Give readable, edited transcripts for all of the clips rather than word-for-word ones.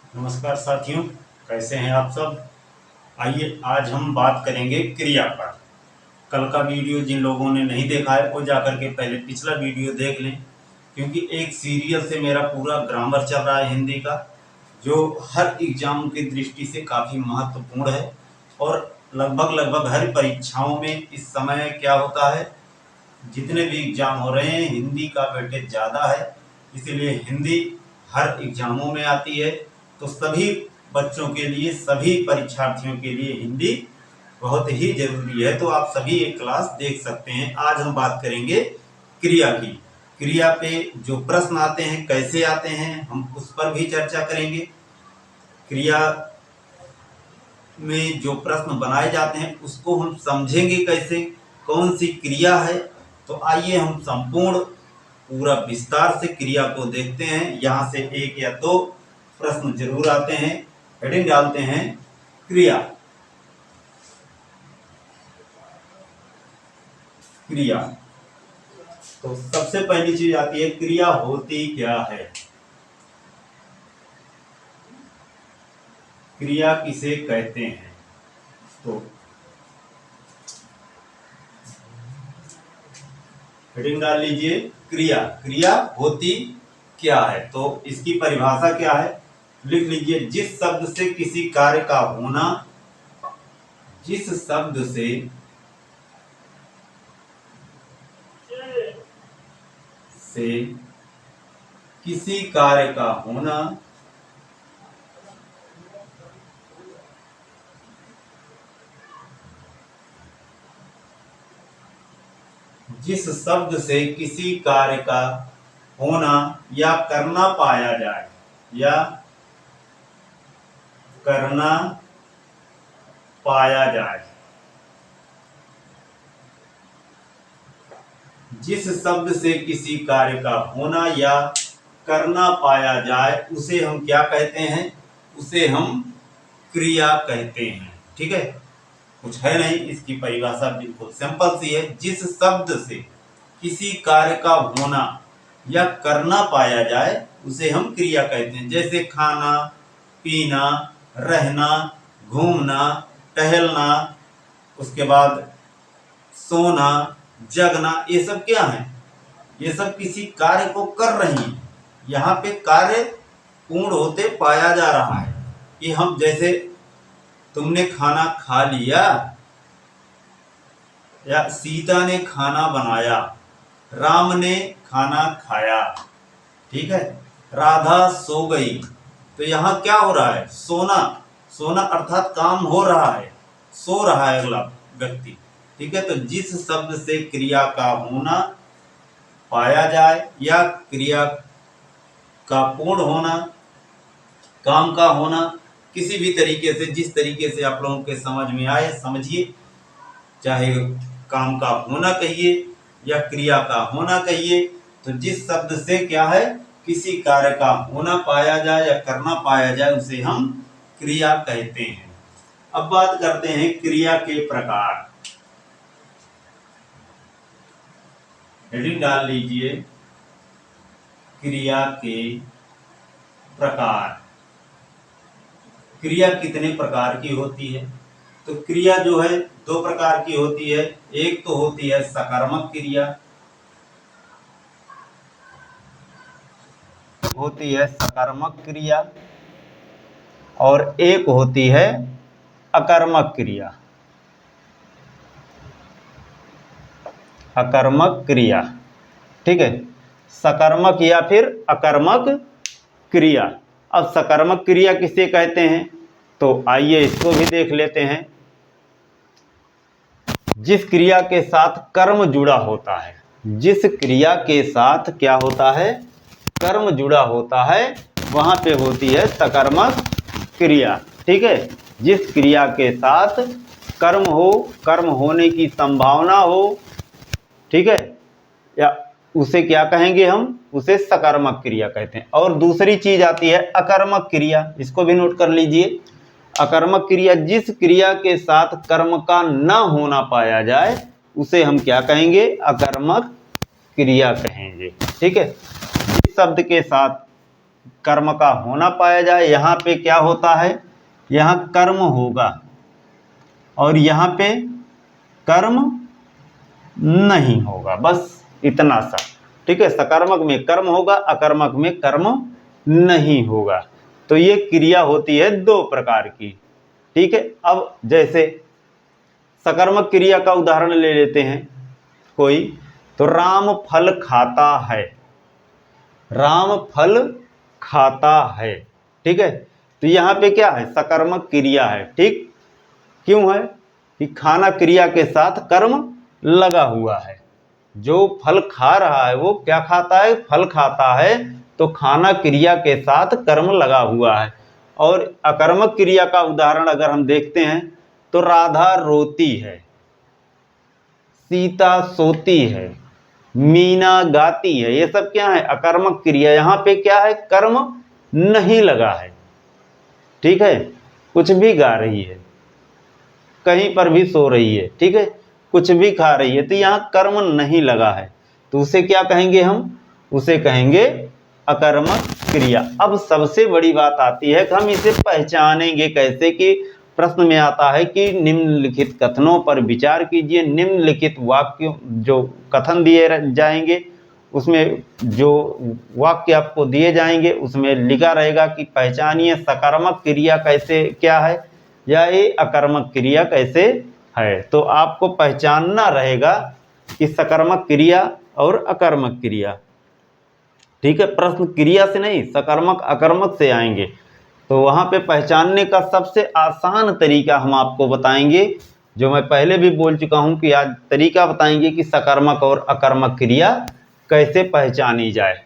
नमस्कार साथियों, कैसे हैं आप सब। आइए आज हम बात करेंगे क्रिया पर। कल का वीडियो जिन लोगों ने नहीं देखा है वो जाकर के पहले पिछला वीडियो देख लें, क्योंकि एक सीरियल से मेरा पूरा ग्रामर चल रहा है हिंदी का, जो हर एग्जाम की दृष्टि से काफ़ी महत्वपूर्ण है। और लगभग लगभग हर परीक्षाओं में इस समय क्या होता है, जितने भी एग्जाम हो रहे हैं हिंदी का वेटेज ज़्यादा है, इसीलिए हिंदी हर एग्जामों में आती है। तो सभी बच्चों के लिए, सभी परीक्षार्थियों के लिए हिंदी बहुत ही जरूरी है। तो आप सभी एक क्लास देख सकते हैं। आज हम बात करेंगे क्रिया की। क्रिया पे जो प्रश्न आते हैं, कैसे आते हैं, हम उस पर भी चर्चा करेंगे। क्रिया में जो प्रश्न बनाए जाते हैं उसको हम समझेंगे कैसे, कौन सी क्रिया है। तो आइए हम संपूर्ण पूरा विस्तार से क्रिया को देखते हैं। यहाँ से एक या दो प्रश्न जरूर आते हैं। हेडिंग डालते हैं क्रिया। क्रिया तो सबसे पहली चीज आती है, क्रिया होती क्या है। क्रिया किसे कहते हैं। तो हेडिंग डाल लीजिए क्रिया। क्रिया होती क्या है, तो इसकी परिभाषा क्या है, लिख लीजिए। जिस शब्द से किसी कार्य का होना, जिस शब्द से किसी कार्य का होना जिस शब्द से किसी कार्य का होना या करना पाया जाए, या करना पाया जाए, जिस शब्द से किसी कार्य का होना या करना पाया जाए उसे हम क्या कहते हैं, उसे हम क्रिया कहते हैं। ठीक है, कुछ है नहीं, इसकी परिभाषा बिल्कुल सिंपल सी है। जिस शब्द से किसी कार्य का होना या करना पाया जाए उसे हम क्रिया कहते हैं। जैसे खाना, पीना, रहना, घूमना, टहलना, उसके बाद सोना, जगना, ये सब क्या है, ये सब किसी कार्य को कर रही है। यहाँ पे कार्य पूर्ण होते पाया जा रहा है कि हम, जैसे तुमने खाना खा लिया, या सीता ने खाना बनाया, राम ने खाना खाया, ठीक है, राधा सो गई। तो यहाँ क्या हो रहा है, सोना। सोना अर्थात काम हो रहा है, सो रहा है अगला व्यक्ति। ठीक है, तो जिस शब्द से क्रिया का होना पाया जाए या क्रिया का पूर्ण होना, काम का होना, किसी भी तरीके से, जिस तरीके से आप लोगों के समझ में आए समझिए। चाहे काम का होना कहिए या क्रिया का होना कहिए, तो जिस शब्द से क्या है, किसी कार्य का होना पाया जाए या करना पाया जाए उसे हम क्रिया कहते हैं। अब बात करते हैं क्रिया के प्रकार। हेडिंग डाल लीजिए क्रिया के प्रकार। क्रिया कितने प्रकार की होती है, तो क्रिया जो है दो प्रकार की होती है। एक तो होती है सकारात्मक क्रिया, होती है सकारात्मक क्रिया, और एक होती है अकर्मक क्रिया। अकर्मक क्रिया, ठीक है, सकारात्मक या फिर अकर्मक क्रिया। अब सकारात्मक क्रिया किसे कहते हैं, तो आइए इसको भी देख लेते हैं। जिस क्रिया के साथ कर्म जुड़ा होता है, जिस क्रिया के साथ क्या होता है, कर्म जुड़ा होता है, वहां पे होती है सकारात्मक क्रिया। ठीक है, जिस क्रिया के साथ कर्म हो, कर्म होने की संभावना हो, ठीक है, या उसे क्या कहेंगे हम, उसे सकारात्मक क्रिया कहते हैं। और दूसरी चीज आती है अकर्मक क्रिया, इसको भी नोट कर लीजिए। अकर्मक क्रिया, जिस क्रिया के साथ कर्म का न होना पाया जाए उसे हम क्या कहेंगे, अकर्मक क्रिया कहेंगे। ठीक है, जिस शब्द के साथ, कर्म का होना पाया जाए। यहाँ पे क्या होता है, यहाँ कर्म होगा और यहाँ पे कर्म नहीं होगा, बस इतना सा। ठीक है, सकर्मक में कर्म होगा, अकर्मक में कर्म नहीं होगा। तो ये क्रिया होती है दो प्रकार की। ठीक है, अब जैसे सकर्मक क्रिया का उदाहरण ले लेते हैं कोई, तो राम फल खाता है, राम फल खाता है। ठीक है, तो यहाँ पे क्या है, सकर्मक क्रिया है। ठीक, क्यों है कि खाना क्रिया के साथ कर्म लगा हुआ है। जो फल खा रहा है वो क्या खाता है, फल खाता है, तो खाना क्रिया के साथ कर्म लगा हुआ है। और अकर्मक क्रिया का उदाहरण अगर हम देखते हैं तो राधा रोती है, सीता सोती है, मीना गाती है, ये सब क्या है, अकर्मक क्रिया। यहाँ पे क्या है, कर्म नहीं लगा है। ठीक है, कुछ भी गा रही है, कहीं पर भी सो रही है, ठीक है, कुछ भी खा रही है, तो यहाँ कर्म नहीं लगा है, तो उसे क्या कहेंगे हम, उसे कहेंगे अकर्मक क्रिया। अब सबसे बड़ी बात आती है कि हम इसे पहचानेंगे कैसे, कि प्रश्न में आता है कि निम्नलिखित कथनों पर विचार कीजिए। निम्नलिखित वाक्यों जो कथन दिए जाएंगे उसमें जो वाक्य आपको दिए जाएंगे उसमें लिखा रहेगा कि पहचानिए सकर्मक क्रिया कैसे क्या है या ये अकर्मक क्रिया कैसे है। तो आपको पहचानना रहेगा कि सकर्मक क्रिया और अकर्मक क्रिया। ठीक है, प्रश्न क्रिया से नहीं सकर्मक अकर्मक से आएंगे, तो वहाँ पे पहचानने का सबसे आसान तरीका हम आपको बताएंगे, जो मैं पहले भी बोल चुका हूँ कि आज तरीका बताएंगे कि सकर्मक और अकर्मक क्रिया कैसे पहचानी जाए।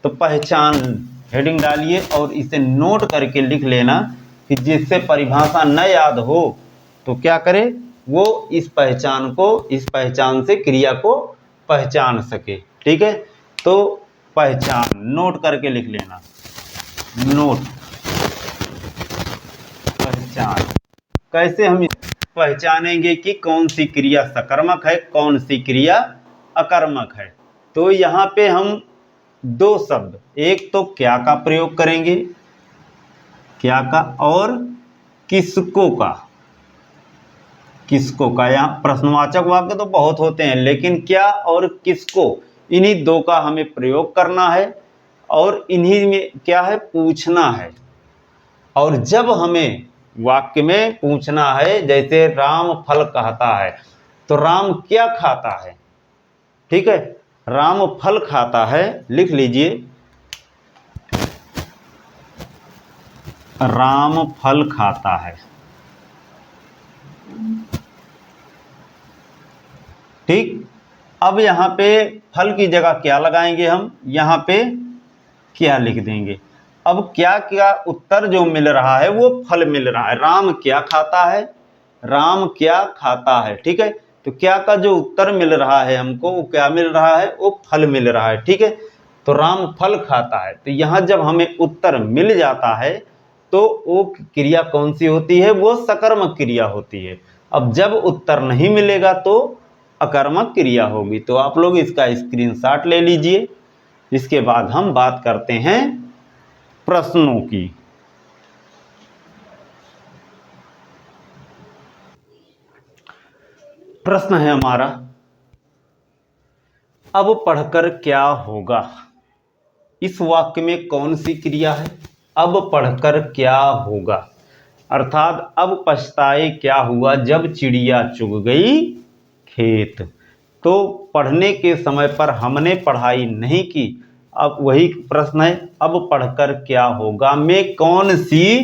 तो पहचान हेडिंग डालिए और इसे नोट करके लिख लेना कि जिससे परिभाषा न याद हो तो क्या करे, वो इस पहचान से क्रिया को पहचान सके। ठीक है, तो पहचान नोट करके लिख लेना, नोट पहचान। कैसे हम पहचानेंगे कि कौन सी क्रिया सकर्मक है, कौन सी क्रिया अकर्मक है। तो यहाँ पे हम दो शब्द, एक तो क्या का प्रयोग करेंगे, क्या का, और किसको का। किसको का, यहाँ प्रश्नवाचक वाक्य तो बहुत होते हैं, लेकिन क्या और किसको, इन्हीं दो का हमें प्रयोग करना है और इन्हीं में क्या है, पूछना है। और जब हमें वाक्य में पूछना है, जैसे राम फल खाता है, तो राम क्या खाता है। ठीक है, राम फल खाता है, लिख लीजिए, राम फल खाता है। ठीक, अब यहाँ पे फल की जगह क्या लगाएंगे हम, यहाँ पे क्या लिख देंगे। अब क्या क्या उत्तर जो मिल रहा है वो फल मिल रहा है। राम क्या खाता है, राम क्या खाता है। ठीक है, तो क्या का जो उत्तर मिल रहा है हमको, वो क्या मिल रहा है, वो फल मिल रहा है। ठीक है, तो राम फल खाता है, तो यहाँ जब हमें उत्तर मिल जाता है तो वो क्रिया कौन सी होती है, वो सकर्मक क्रिया होती है। अब जब उत्तर नहीं मिलेगा तो अकर्मक क्रिया होगी। तो आप लोग इसका स्क्रीनशॉट ले लीजिए। इसके बाद हम बात करते हैं प्रश्नों की। प्रश्न है हमारा, अब पढ़कर क्या होगा। इस वाक्य में कौन सी क्रिया है, अब पढ़कर क्या होगा, अर्थात अब पछताए क्या हुआ जब चिड़िया चुग गई खेत। तो पढ़ने के समय पर हमने पढ़ाई नहीं की। अब वही प्रश्न है, अब पढ़कर क्या होगा में कौन सी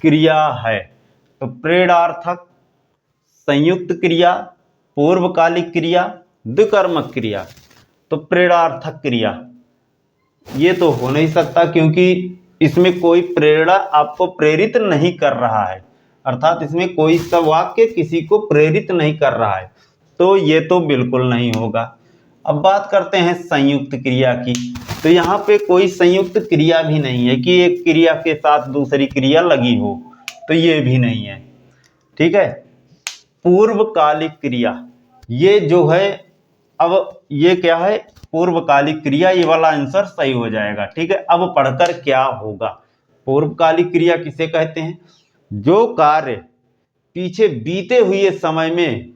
क्रिया है। तो प्रेरणार्थक, संयुक्त क्रिया, पूर्वकालिक क्रिया, द्विकर्मक क्रिया। तो प्रेरणार्थक क्रिया ये तो हो नहीं सकता, क्योंकि इसमें कोई प्रेरणा आपको प्रेरित नहीं कर रहा है, अर्थात इसमें कोई सा वाक्य किसी को प्रेरित नहीं कर रहा है, तो ये तो बिल्कुल नहीं होगा। अब बात करते हैं संयुक्त क्रिया की। तो यहाँ पे कोई संयुक्त क्रिया भी नहीं है कि एक क्रिया के साथ दूसरी क्रिया लगी हो, तो ये भी नहीं है। ठीक है, पूर्वकालिक क्रिया ये जो है अब ये क्या है, पूर्वकालिक क्रिया, ये वाला आंसर सही हो जाएगा। ठीक है, अब पढ़कर क्या होगा। पूर्वकालिक क्रिया किसे कहते हैं? जो कार्य पीछे बीते हुए समय में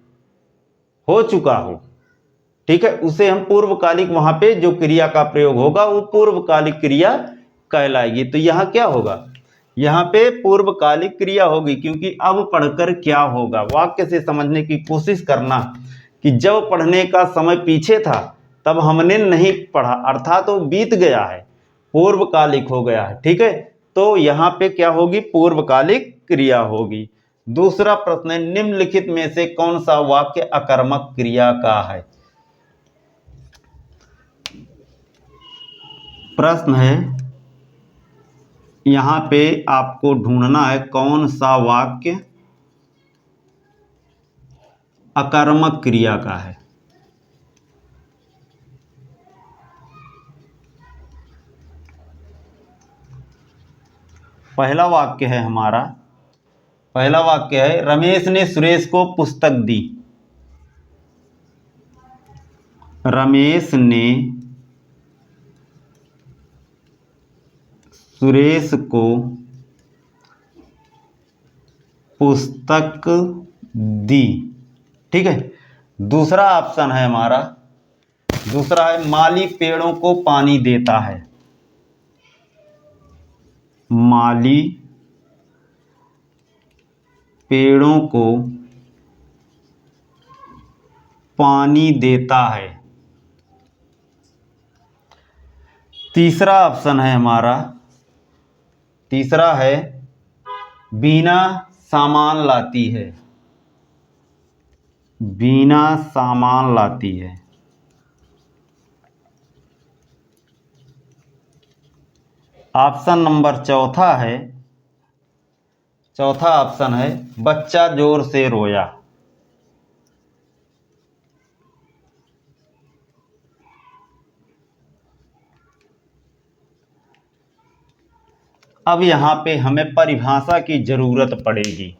हो चुका हो, ठीक है, उसे हम पूर्वकालिक, वहां पे जो क्रिया का प्रयोग होगा वो पूर्वकालिक क्रिया कहलाएगी। तो यहाँ क्या होगा, यहाँ पे पूर्वकालिक क्रिया होगी, क्योंकि अब पढ़कर क्या होगा, वाक्य से समझने की कोशिश करना कि जब पढ़ने का समय पीछे था तब हमने नहीं पढ़ा, अर्थात वो बीत गया है, पूर्वकालिक हो गया है। ठीक है, तो यहाँ पे क्या होगी, पूर्वकालिक क्रिया होगी। दूसरा प्रश्न है, निम्नलिखित में से कौन सा वाक्य अकर्मक क्रिया का है? प्रश्न है, यहां पे आपको ढूंढना है कौन सा वाक्य अकर्मक क्रिया का है। पहला वाक्य है हमारा, पहला वाक्य है, रमेश ने सुरेश को पुस्तक दी। रमेश ने सुरेश को पुस्तक दी। ठीक है, दूसरा ऑप्शन है हमारा, दूसरा है, माली पेड़ों को पानी देता है। माली पेड़ों को पानी देता है। तीसरा ऑप्शन है हमारा, तीसरा है, बीना सामान लाती है। बीना सामान लाती है। ऑप्शन नंबर चौथा है, चौथा ऑप्शन है, बच्चा जोर से रोया। अब यहाँ पे हमें परिभाषा की जरूरत पड़ेगी।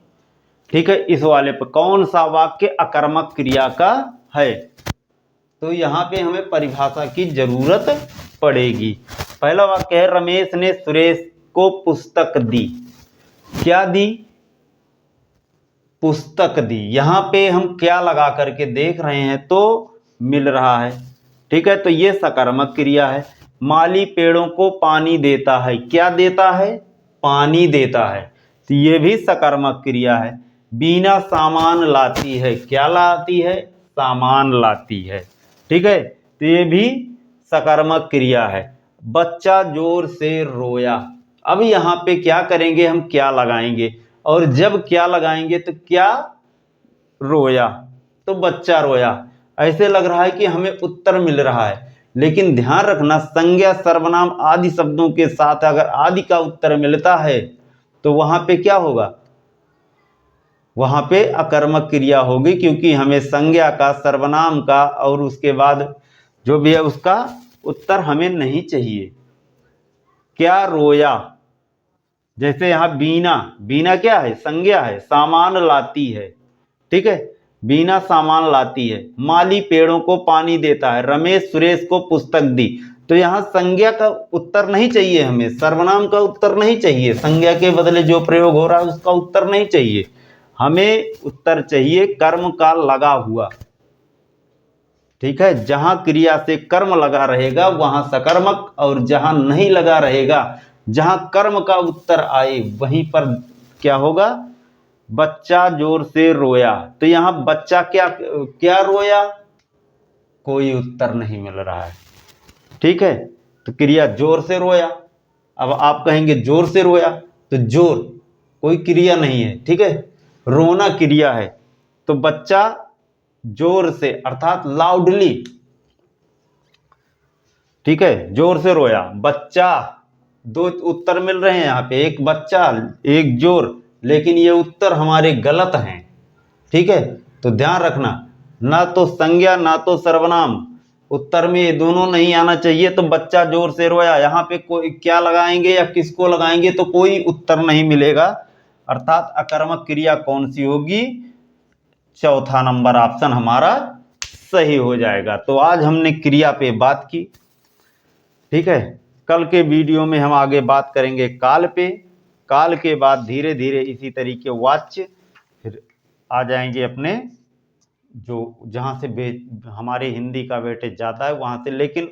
ठीक है, इस वाले पर कौन सा वाक्य अकर्मक क्रिया का है, तो यहाँ पे हमें परिभाषा की जरूरत पड़ेगी। पहला वाक्य है, रमेश ने सुरेश को पुस्तक दी। क्या दी? पुस्तक दी। यहाँ पे हम क्या लगा करके देख रहे हैं तो मिल रहा है। ठीक है, तो ये सकर्मक क्रिया है। माली पेड़ों को पानी देता है। क्या देता है? पानी देता है, तो ये भी सकर्मक क्रिया है। बीना सामान लाती है। क्या लाती है? सामान लाती है। ठीक है, तो ये भी सकर्मक क्रिया है। बच्चा जोर से रोया। अब यहाँ पे क्या करेंगे, हम क्या लगाएंगे, और जब क्या लगाएंगे तो क्या रोया, तो बच्चा रोया। ऐसे लग रहा है कि हमें उत्तर मिल रहा है, लेकिन ध्यान रखना, संज्ञा सर्वनाम आदि शब्दों के साथ अगर आदि का उत्तर मिलता है तो वहां पे क्या होगा, वहां पे अकर्मक क्रिया होगी, क्योंकि हमें संज्ञा का, सर्वनाम का और उसके बाद जो भी है उसका उत्तर हमें नहीं चाहिए। क्या रोया, जैसे यहां बीना, बीना क्या है? संज्ञा है, सामान लाती है। ठीक है, बीना सामान लाती है। माली पेड़ों को पानी देता है। रमेश सुरेश को पुस्तक दी। तो यहां संज्ञा का उत्तर नहीं चाहिए हमें, सर्वनाम का उत्तर नहीं चाहिए, संज्ञा के बदले जो प्रयोग हो रहा है उसका उत्तर नहीं चाहिए, हमें उत्तर चाहिए कर्म का लगा हुआ। ठीक है, जहां क्रिया से कर्म लगा रहेगा वहां सकर्मक, और जहां नहीं लगा रहेगा, जहां कर्म का उत्तर आए वहीं पर क्या होगा, बच्चा जोर से रोया। तो यहां बच्चा क्या क्या रोया, कोई उत्तर नहीं मिल रहा है। ठीक है, तो क्रिया जोर से रोया। अब आप कहेंगे जोर से रोया, तो जोर कोई क्रिया नहीं है। ठीक है, रोना क्रिया है। तो बच्चा जोर से अर्थात लाउडली, ठीक है, जोर से रोया। बच्चा, दो उत्तर मिल रहे हैं यहाँ पे, एक बच्चा एक जोर, लेकिन ये उत्तर हमारे गलत हैं। ठीक है, तो ध्यान रखना, ना तो संज्ञा ना तो सर्वनाम, उत्तर में ये दोनों नहीं आना चाहिए। तो बच्चा जोर से रोया, यहाँ पे कोई क्या लगाएंगे या किसको लगाएंगे तो कोई उत्तर नहीं मिलेगा, अर्थात अकर्मक क्रिया कौन सी होगी, चौथा नंबर ऑप्शन हमारा सही हो जाएगा। तो आज हमने क्रिया पे बात की, ठीक है। कल के वीडियो में हम आगे बात करेंगे काल पे। काल के बाद धीरे धीरे इसी तरीके वाच्य, फिर आ जाएंगे अपने जो जहां से हमारे हिंदी का वेटेज जाता है वहां से। लेकिन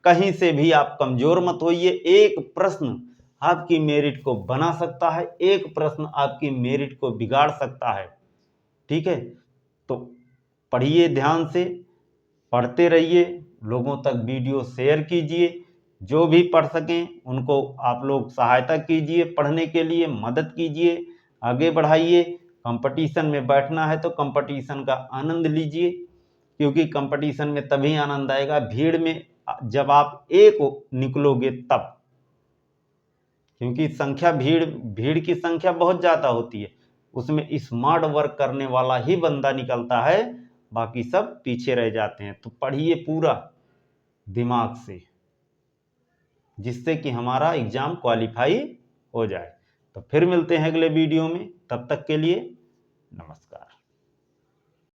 कहीं से भी आप कमजोर मत होइए। एक प्रश्न आपकी मेरिट को बना सकता है, एक प्रश्न आपकी मेरिट को बिगाड़ सकता है, ठीक है। तो पढ़िए ध्यान से, पढ़ते रहिए, लोगों तक वीडियो शेयर कीजिए, जो भी पढ़ सकें उनको आप लोग सहायता कीजिए, पढ़ने के लिए मदद कीजिए, आगे बढ़ाइए। कंपटीशन में बैठना है तो कंपटीशन का आनंद लीजिए, क्योंकि कंपटीशन में तभी आनंद आएगा, भीड़ में जब आप एक निकलोगे तब। क्योंकि संख्या भीड़ की संख्या बहुत ज़्यादा होती है, उसमें स्मार्ट वर्क करने वाला ही बंदा निकलता है, बाकी सब पीछे रह जाते हैं। तो पढ़िए पूरा दिमाग से, जिससे कि हमारा एग्जाम क्वालिफाई हो जाए। तो फिर मिलते हैं अगले वीडियो में, तब तक के लिए नमस्कार।